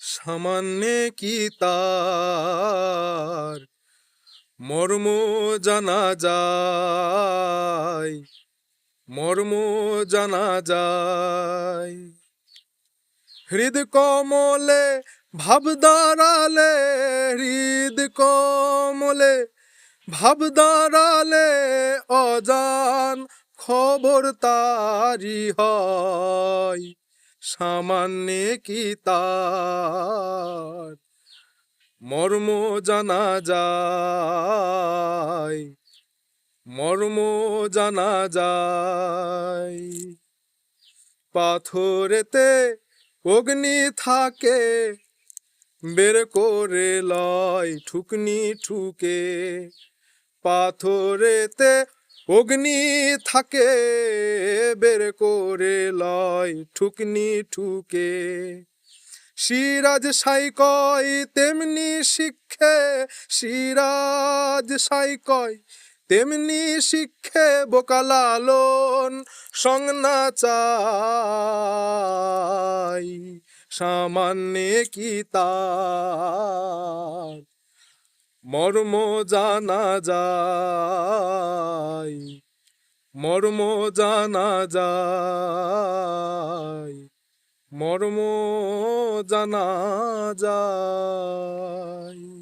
সামান্যে কি তার মর্ম জানা যায়, মর্ম জানা যায়। হৃদ কমলে ভাব দাঁড়ালে, হৃদ কমলে ভাব দাঁড়ালে অজান খবর তারি হয়। সামান্যে কি তার মর্ম জানা যায়, মর্ম জানা যায়। পাথরেতে অগ্নি থাকে, বের করে লয় ঠুকনি ঠুকে। পাথরেতে অগ্নি থাকে, বের করে লয় ঠুকনি ঠুকে। সিরাজ সাই কয় তেমনি শিক্ষে, সিরাজ সাই কয় তেমনি শিক্ষে। বোকা লালন সংনা চাই, সামান্যে কি তার মর্ম জানা যায়, মর্ম জানা যায়, মর্ম জানা যায়।